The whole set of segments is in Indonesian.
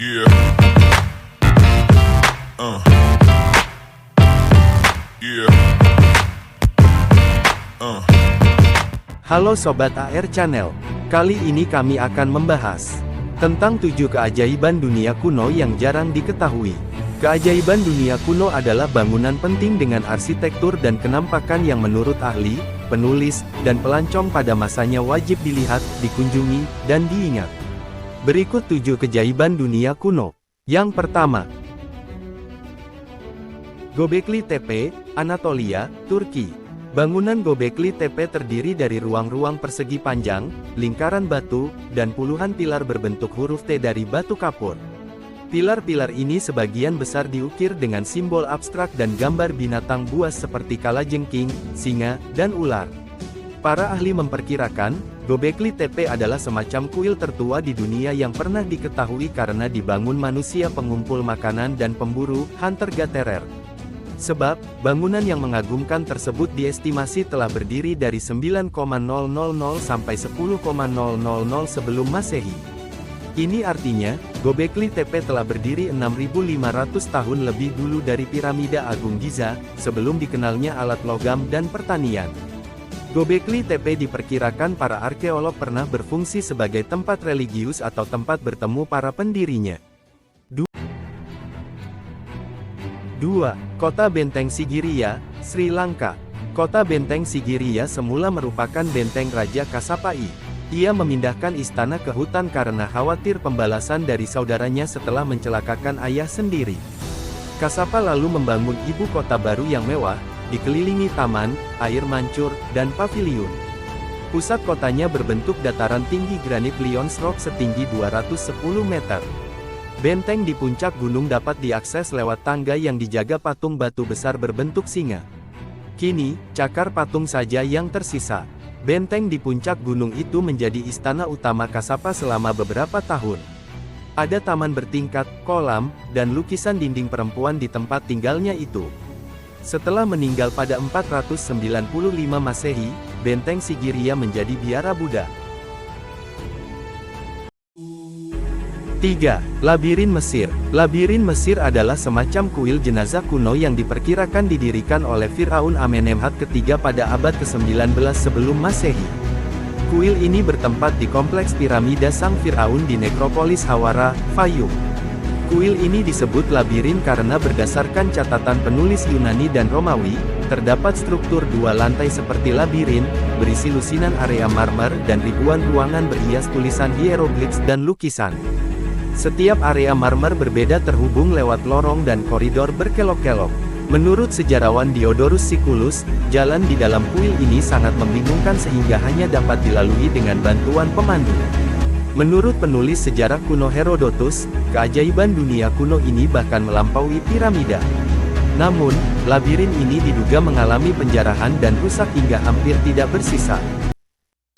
Yeah. Yeah. Halo Sobat AR Channel. Kali ini kami akan membahas tentang 7 keajaiban dunia kuno yang jarang diketahui. Keajaiban dunia kuno adalah bangunan penting dengan arsitektur dan kenampakan yang menurut ahli, penulis, dan pelancong pada masanya wajib dilihat, dikunjungi, dan diingat. Berikut 7 keajaiban dunia kuno. Yang pertama, Göbekli Tepe, Anatolia, Turki. Bangunan Göbekli Tepe terdiri dari ruang-ruang persegi panjang, lingkaran batu, dan puluhan pilar berbentuk huruf T dari batu kapur. Pilar-pilar ini sebagian besar diukir dengan simbol abstrak dan gambar binatang buas seperti kalajengking, singa, dan ular. Para ahli memperkirakan, Göbekli Tepe adalah semacam kuil tertua di dunia yang pernah diketahui karena dibangun manusia pengumpul makanan dan pemburu, hunter-gatherer. Sebab, bangunan yang mengagumkan tersebut diestimasi telah berdiri dari 9,000 sampai 10,000 sebelum Masehi. Ini artinya, Göbekli Tepe telah berdiri 6.500 tahun lebih dulu dari Piramida Agung Giza, sebelum dikenalnya alat logam dan pertanian. Göbekli Tepe diperkirakan para arkeolog pernah berfungsi sebagai tempat religius atau tempat bertemu para pendirinya. 2. Kota Benteng Sigiriya, Sri Lanka. Kota Benteng Sigiriya semula merupakan benteng Raja Kasapai. Ia memindahkan istana ke hutan karena khawatir pembalasan dari saudaranya setelah mencelakakan ayah sendiri. Kasapa lalu membangun ibu kota baru yang mewah, dikelilingi taman, air mancur, dan paviliun. Pusat kotanya berbentuk dataran tinggi granit Lions Rock setinggi 210 meter. Benteng di puncak gunung dapat diakses lewat tangga yang dijaga patung batu besar berbentuk singa. Kini, cakar patung saja yang tersisa. Benteng di puncak gunung itu menjadi istana utama Kasapa selama beberapa tahun. Ada taman bertingkat, kolam, dan lukisan dinding perempuan di tempat tinggalnya itu. Setelah meninggal pada 495 Masehi, Benteng Sigiriya menjadi biara Buddha. 3. Labirin Mesir. Labirin Mesir adalah semacam kuil jenazah kuno yang diperkirakan didirikan oleh Firaun Amenemhat ketiga pada abad ke-19 sebelum Masehi. Kuil ini bertempat di kompleks piramida Sang Firaun di nekropolis Hawara, Fayum. Kuil ini disebut labirin karena berdasarkan catatan penulis Yunani dan Romawi, terdapat struktur 2 lantai seperti labirin, berisi lusinan area marmer dan ribuan ruangan berhias tulisan hieroglifs dan lukisan. Setiap area marmer berbeda terhubung lewat lorong dan koridor berkelok-kelok. Menurut sejarawan Diodorus Siculus, jalan di dalam kuil ini sangat membingungkan sehingga hanya dapat dilalui dengan bantuan pemandu. Menurut penulis sejarah kuno Herodotus, keajaiban dunia kuno ini bahkan melampaui piramida. Namun, labirin ini diduga mengalami penjarahan dan rusak hingga hampir tidak bersisa.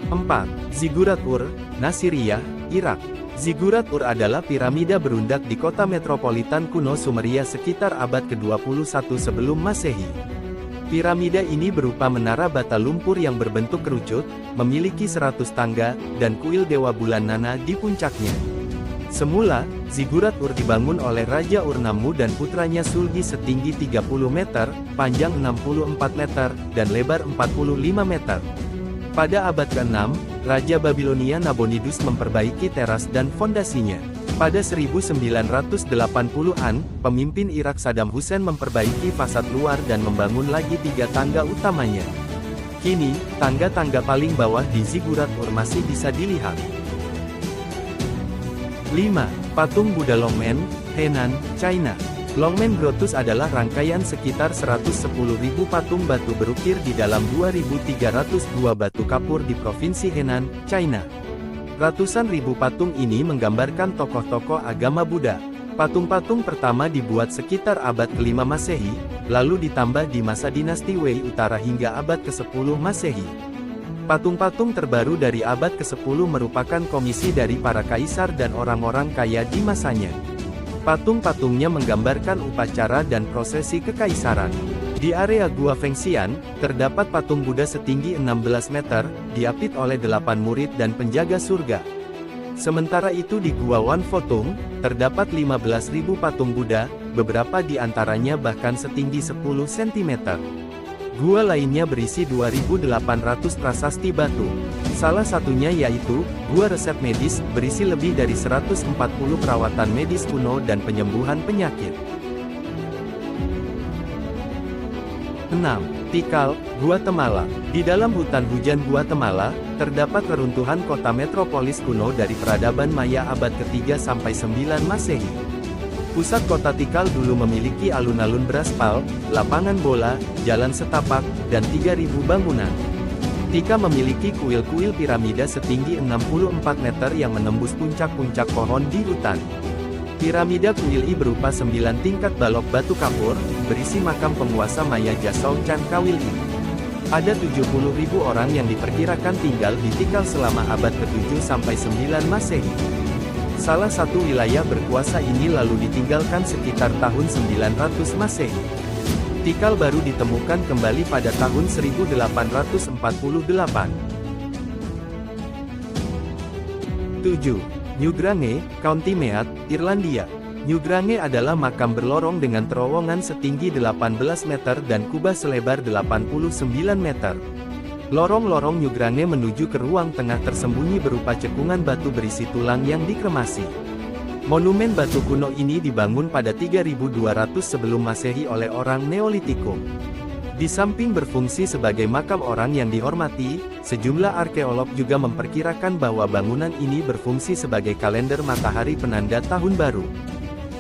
4. Ziggurat Ur, Nasiriyah, Irak. Ziggurat Ur adalah piramida berundak di kota metropolitan kuno Sumeria sekitar abad ke-21 sebelum Masehi. Piramida ini berupa menara bata lumpur yang berbentuk kerucut, memiliki 100 tangga, dan kuil Dewa Bulan Nana di puncaknya. Semula, Ziggurat Ur dibangun oleh Raja Urnammu dan putranya Sulgi setinggi 30 meter, panjang 64 meter, dan lebar 45 meter. Pada abad ke-6, Raja Babilonia Nabonidus memperbaiki teras dan fondasinya. Pada 1980-an, pemimpin Irak Saddam Hussein memperbaiki fasad luar dan membangun lagi 3 tangga utamanya. Kini, tangga-tangga paling bawah di Ziggurat Ur masih bisa dilihat. 5. Patung Buddha Longmen, Henan, China. Longmen Grottoes adalah rangkaian sekitar 110.000 patung batu berukir di dalam 2.302 batu kapur di Provinsi Henan, China. Ratusan ribu patung ini menggambarkan tokoh-tokoh agama Buddha. Patung-patung pertama dibuat sekitar abad ke-5 Masehi, lalu ditambah di masa dinasti Wei Utara hingga abad ke-10 Masehi. Patung-patung terbaru dari abad ke-10 merupakan komisi dari para kaisar dan orang-orang kaya di masanya. Patung-patungnya menggambarkan upacara dan prosesi kekaisaran. Di area Gua Fengxian, terdapat patung Buddha setinggi 16 meter, diapit oleh 8 murid dan penjaga surga. Sementara itu di Gua Wan Fotung, terdapat 15.000 patung Buddha, beberapa di antaranya bahkan setinggi 10 cm. Gua lainnya berisi 2.800 prasasti batu. Salah satunya yaitu, Gua Resep Medis, berisi lebih dari 140 perawatan medis kuno dan penyembuhan penyakit. 6. Tikal, Guatemala. Di dalam hutan hujan Guatemala, terdapat reruntuhan kota metropolis kuno dari peradaban Maya abad ke-3–9 Masehi. Pusat kota Tikal dulu memiliki alun-alun beraspal, lapangan bola, jalan setapak, dan 3.000 bangunan. Tikal memiliki kuil-kuil piramida setinggi 64 meter yang menembus puncak-puncak pohon di hutan. Piramida kuil I berupa 9 tingkat balok batu kapur, berisi makam penguasa Maya Jasau Chan Kawil I. Ada 70.000 orang yang diperkirakan tinggal di Tikal selama abad ke-7–9 Masehi. Salah satu wilayah berkuasa ini lalu ditinggalkan sekitar tahun 900 Masehi. Tikal baru ditemukan kembali pada tahun 1848. 7. Newgrange, County Meath, Irlandia. Newgrange adalah makam berlorong dengan terowongan setinggi 18 meter dan kubah selebar 89 meter. Lorong-lorong Newgrange menuju ke ruang tengah tersembunyi berupa cekungan batu berisi tulang yang dikremasi. Monumen batu kuno ini dibangun pada 3200 sebelum Masehi oleh orang Neolitikum. Di samping berfungsi sebagai makam orang yang dihormati, sejumlah arkeolog juga memperkirakan bahwa bangunan ini berfungsi sebagai kalender matahari penanda tahun baru.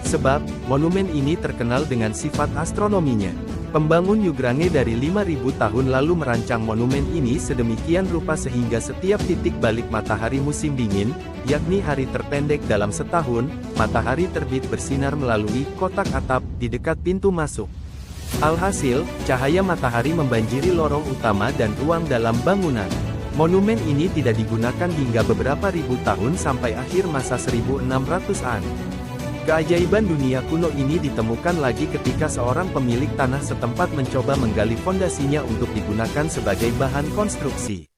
Sebab, monumen ini terkenal dengan sifat astronominya. Pembangun Newgrange dari 5.000 tahun lalu merancang monumen ini sedemikian rupa sehingga setiap titik balik matahari musim dingin, yakni hari terpendek dalam setahun, matahari terbit bersinar melalui kotak atap di dekat pintu masuk. Alhasil, cahaya matahari membanjiri lorong utama dan ruang dalam bangunan. Monumen ini tidak digunakan hingga beberapa ribu tahun sampai akhir masa 1600-an. Keajaiban dunia kuno ini ditemukan lagi ketika seorang pemilik tanah setempat mencoba menggali fondasinya untuk digunakan sebagai bahan konstruksi.